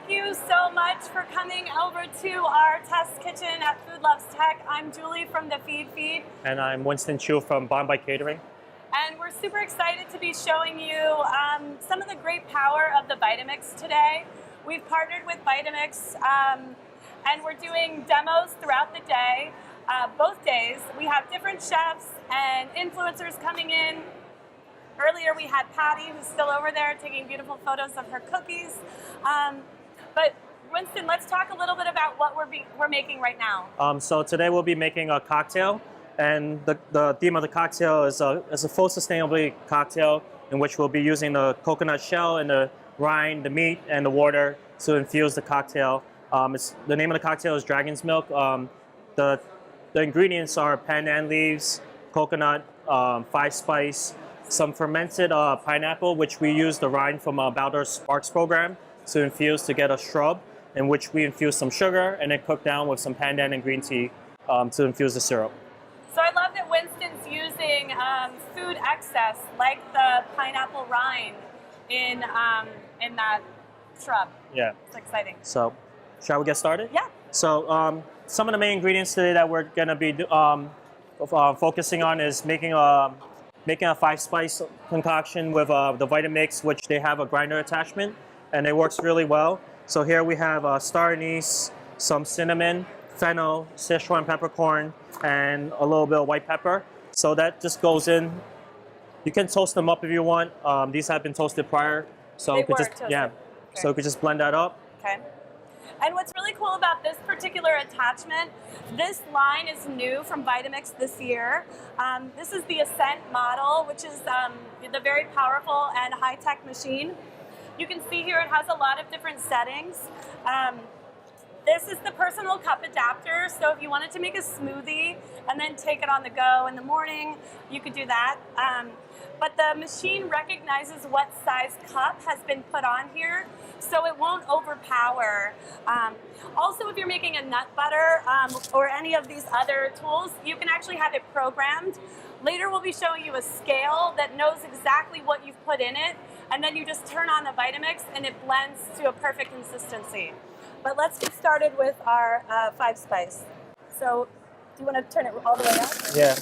Thank you so much for coming over to our test kitchen at Food Loves Tech. I'm Julie from the feedfeed. And I'm Winston Chiu from Bonbite Catering. And we're super excited to be showing you some of the great power of the Vitamix today. We've partnered with Vitamix and we're doing demos throughout the day, both days. We have different chefs and influencers coming in. Earlier we had Patty, who's still over there taking beautiful photos of her cookies. But Winston, let's talk a little bit about what we're making right now. So today we'll be making a cocktail, and the theme of the cocktail is a full sustainability cocktail in which we'll be using the coconut shell and the rind, the meat, and the water to infuse the cocktail. The name of the cocktail is Dragon's Milk. The ingredients are pandan leaves, coconut, 5-spice, some fermented pineapple, which we use the rind from Baldur's Sparks program to infuse to get a shrub, in which we infuse some sugar and then cook down with some pandan and green tea to infuse the syrup. So I love that Winston's using food excess, like the pineapple rind in that shrub. Yeah. It's exciting. So, shall we get started? Yeah. So, some of the main ingredients today that we're going to be focusing on is making a 5-spice concoction with the Vitamix, which they have a grinder attachment, and it works really well. So here we have star anise, some cinnamon, fennel, Sichuan peppercorn, and a little bit of white pepper. So that just goes in. You can toast them up if you want. These have been toasted prior, so you could just Okay. So you could just blend that up. Okay. And what's really cool about this particular attachment, this line is new from Vitamix this year. This is the Ascent model, which is the very powerful and high-tech machine. You can see here it has a lot of different settings. This is the personal cup adapter, so if you wanted to make a smoothie and then take it on the go in the morning, you could do that. But the machine recognizes what size cup has been put on here, so it won't overpower. Also, if you're making a nut butter or any of these other tools, you can actually have it programmed. Later we'll be showing you a scale that knows exactly what you've put in it, and then you just turn on the Vitamix and it blends to a perfect consistency. But let's get started with our 5-spice. So, do you want to turn it all the way up? Yeah.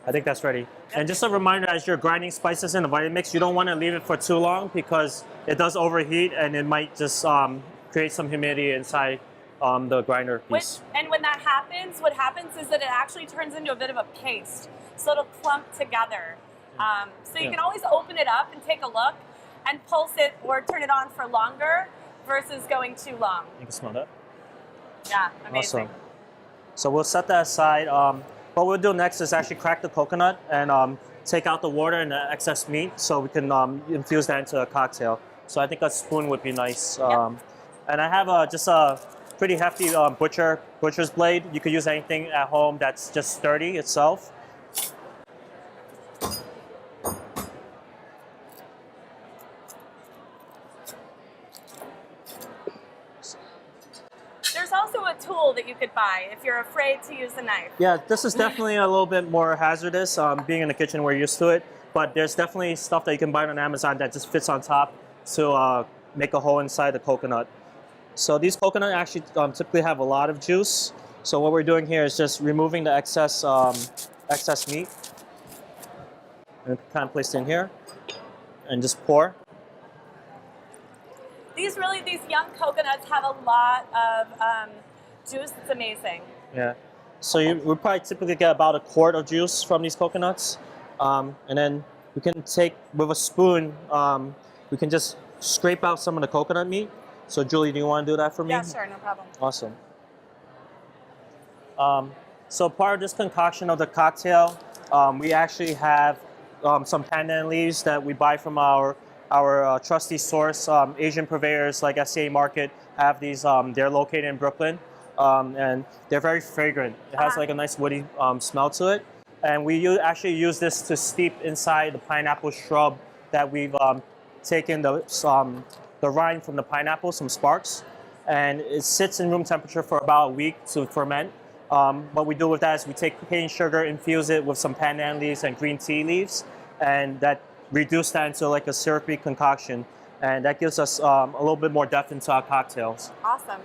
I think that's ready. And just a reminder, as you're grinding spices in the Vitamix, you don't want to leave it for too long because it does overheat and it might just create some humidity inside the grinder piece. And when that happens, what happens is that it actually turns into a bit of a paste. So it'll clump together. So you can always open it up and take a look and pulse it or turn it on for longer versus going too long. You can smell that. Yeah, amazing. Awesome. So we'll set that aside. What we'll do next is actually crack the coconut and take out the water and the excess meat so we can infuse that into a cocktail. So I think a spoon would be nice. Yep. And I have just a pretty hefty butcher's blade. You could use anything at home that's just sturdy itself. There's also a tool that you could buy if you're afraid to use a knife. Yeah, this is definitely a little bit more hazardous. Being in the kitchen, we're used to it. But there's definitely stuff that you can buy on Amazon that just fits on top to make a hole inside the coconut. So these coconut actually typically have a lot of juice. So what we're doing here is just removing the excess meat. And kind of place it in here and just pour. These young coconuts have a lot of juice. It's amazing. Yeah. So we probably typically get about a quart of juice from these coconuts. And then we can take, with a spoon, we can just scrape out some of the coconut meat. So Julie, do you want to do that for me? Yeah, sure, no problem. Awesome. So part of this concoction of the cocktail, we actually have some pandan leaves that we buy from our trusty source. Asian purveyors like SCA Market have these. They're located in Brooklyn, and they're very fragrant. It has like a nice woody smell to it. And we actually use this to steep inside the pineapple shrub that we've taken the rind from the pineapple, some sparks, and it sits in room temperature for about a week to ferment. What we do with that is we take cane sugar, infuse it with some pandan leaves and green tea leaves, and that reduce that into like a syrupy concoction, and that gives us a little bit more depth into our cocktails. Awesome.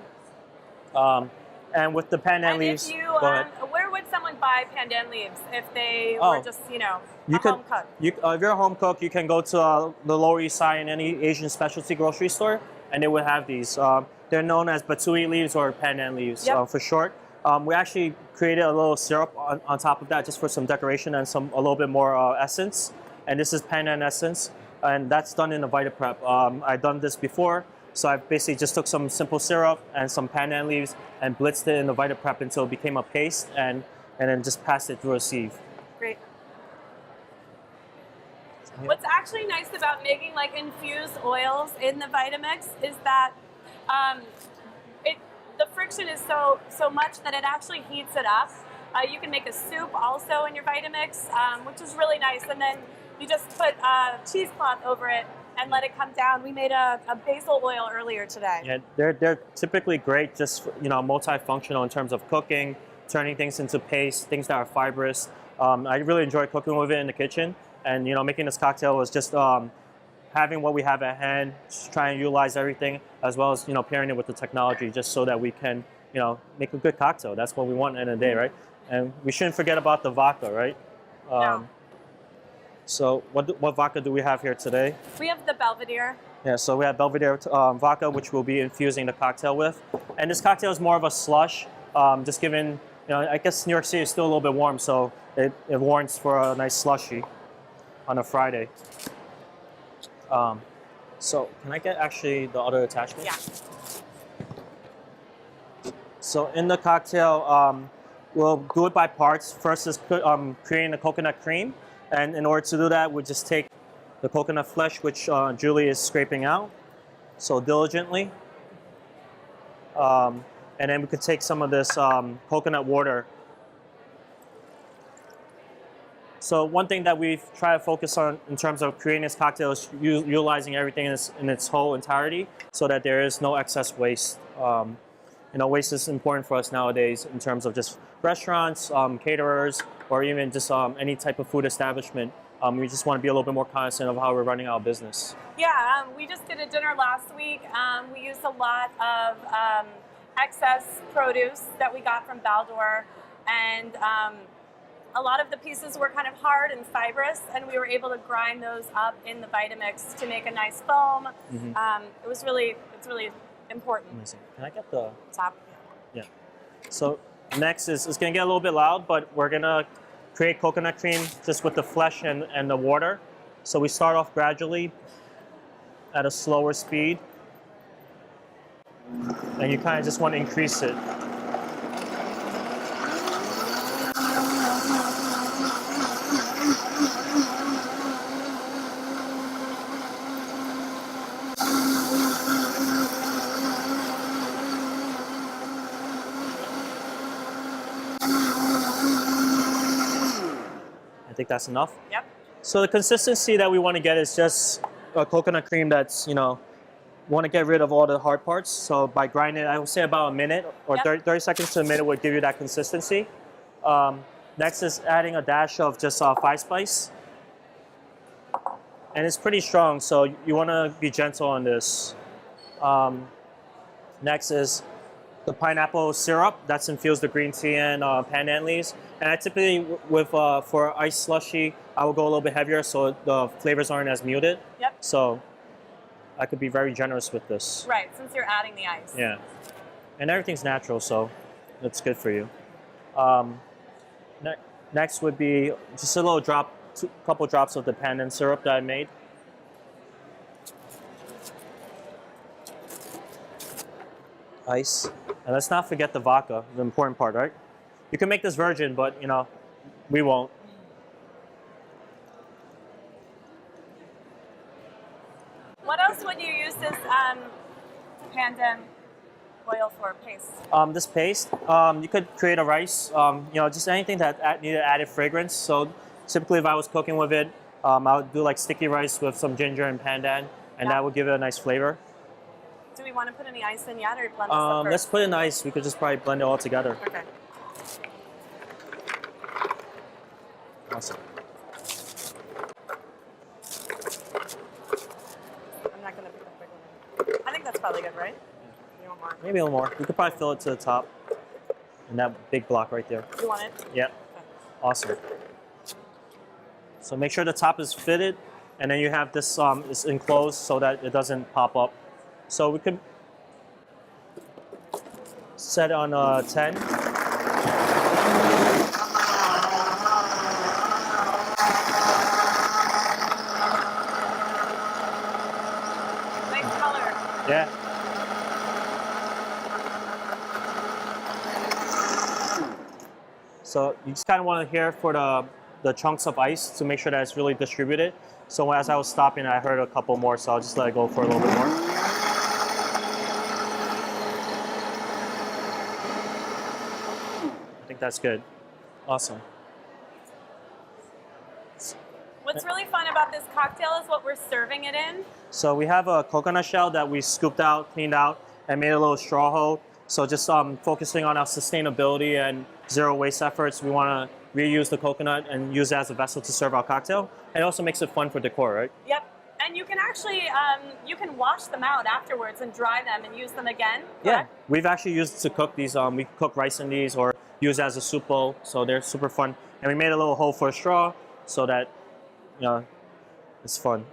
And with the pandan leaves, if you, where would someone buy pandan leaves if they were just, home cook? If you're a home cook, you can go to the Lower East Side in any Asian specialty grocery store, and they would have these. They're known as batui leaves or pandan leaves for short. We actually created a little syrup on top of that just for some decoration and a little bit more essence. And this is pandan essence, and that's done in a VitaPrep. I've done this before. So I basically just took some simple syrup and some pandan leaves and blitzed it in the VitaPrep until it became a paste, and then just passed it through a sieve. Great. What's actually nice about making like infused oils in the Vitamix is that the friction is so much that it actually heats it up. You can make a soup also in your Vitamix, which is really nice, and then you just put cheesecloth over it and let it come down. We made a basil oil earlier today. Yeah, they're typically great, just multifunctional in terms of cooking, turning things into paste, things that are fibrous. I really enjoy cooking with it in the kitchen, and making this cocktail was just having what we have at hand, just trying to utilize everything, as well as pairing it with the technology, just so that we can make a good cocktail. That's what we want at the end of the day, right? And we shouldn't forget about the vodka, right? No. So what vodka do we have here today? We have the Belvedere. Yeah, so we have Belvedere vodka, which we'll be infusing the cocktail with. And this cocktail is more of a slush, just given, I guess New York City is still a little bit warm, so it warrants for a nice slushy on a Friday. So can I get actually the other attachment? Yeah. So in the cocktail, we'll do it by parts. First is creating the coconut cream. And in order to do that, we just take the coconut flesh, which Julie is scraping out so diligently. And then we could take some of this coconut water. So one thing that we've tried to focus on in terms of creating this cocktail is utilizing everything in its whole entirety so that there is no excess waste. Waste is important for us nowadays in terms of just restaurants, caterers, or even just any type of food establishment. We just want to be a little bit more cognizant of how we're running our business. Yeah, we just did a dinner last week. We used a lot of excess produce that we got from Baldor, and a lot of the pieces were kind of hard and fibrous, and we were able to grind those up in the Vitamix to make a nice foam. Mm-hmm. It's really important. Amazing. Can I get the top? Yeah. So next it's going to get a little bit loud, but we're going to create coconut cream just with the flesh and the water. So we start off gradually at a slower speed, and you kind of just want to increase it. I think that's enough. Yep. So the consistency that we want to get is just a coconut cream that's, want to get rid of all the hard parts. So by grinding it, I would say about a minute or 30 seconds to a minute would give you that consistency. Next is adding a dash of just five spice. And it's pretty strong, so you want to be gentle on this. Next is the pineapple syrup that's infused with green tea and pandan leaves. And I typically, for iced slushy, I will go a little bit heavier so the flavors aren't as muted. Yep. So I could be very generous with this. Right, since you're adding the ice. Yeah. And everything's natural, so it's good for you. Next would be just a little drop, couple drops of the pandan syrup that I made. Ice. And let's not forget the vodka, the important part, right? You can make this virgin, but we won't. What else would you use this pandan oil for paste? This paste, you could create a rice, just anything that needed added fragrance. So typically if I was cooking with it, I would do like sticky rice with some ginger and pandan, and that would give it a nice flavor. Do we want to put any ice in yet, or blend this up first? Let's put in ice. We could just probably blend it all together. Okay. Awesome. I'm not going to pick a big one. I think that's probably good, right? You want more? Maybe a little more. We could probably fill it to the top. And that big block right there. You want it? Yeah. Okay. Awesome. So make sure the top is fitted, and then you have this is enclosed so that it doesn't pop up. So we could set on 10. Nice color. Yeah. So you just kind of want to hear for the chunks of ice to make sure that it's really distributed. So as I was stopping, I heard a couple more, so I'll just let it go for a little bit more. I think that's good. Awesome. What's really fun about this cocktail is what we're serving it in. So we have a coconut shell that we scooped out, cleaned out, and made a little straw hole. So just focusing on our sustainability and zero waste efforts, we want to reuse the coconut and use it as a vessel to serve our cocktail. And it also makes it fun for decor, right? Yep. And you can actually, you can wash them out afterwards and dry them and use them again. Yeah, Correct? we've actually used it to cook these. We cook rice in these or use it as a soup bowl. So they're super fun. And we made a little hole for a straw so that, it's fun.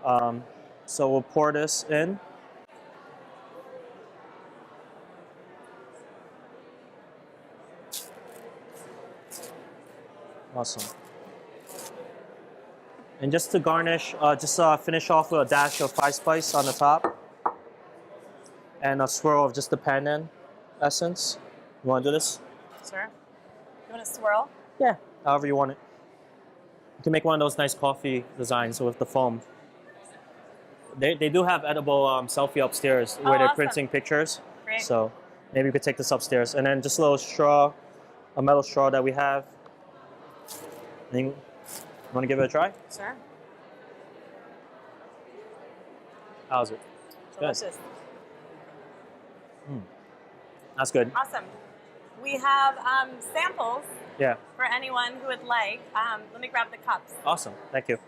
So we'll pour this in. Awesome. And just to garnish, finish off with a dash of five spice on the top. And a swirl of just the pandan essence. You want to do this? Sure. You want to swirl? Yeah, however you want it. You can make one of those nice coffee designs with the foam. They do have edible selfie upstairs where they're awesome. printing pictures. Great. So maybe we could take this upstairs. And then just a little straw, a metal straw that we have. You want to give it a try? Sure. How's it? Delicious. That's good. Awesome. We have samples Yeah. for anyone who would like. Let me grab the cups. Awesome. Thank you.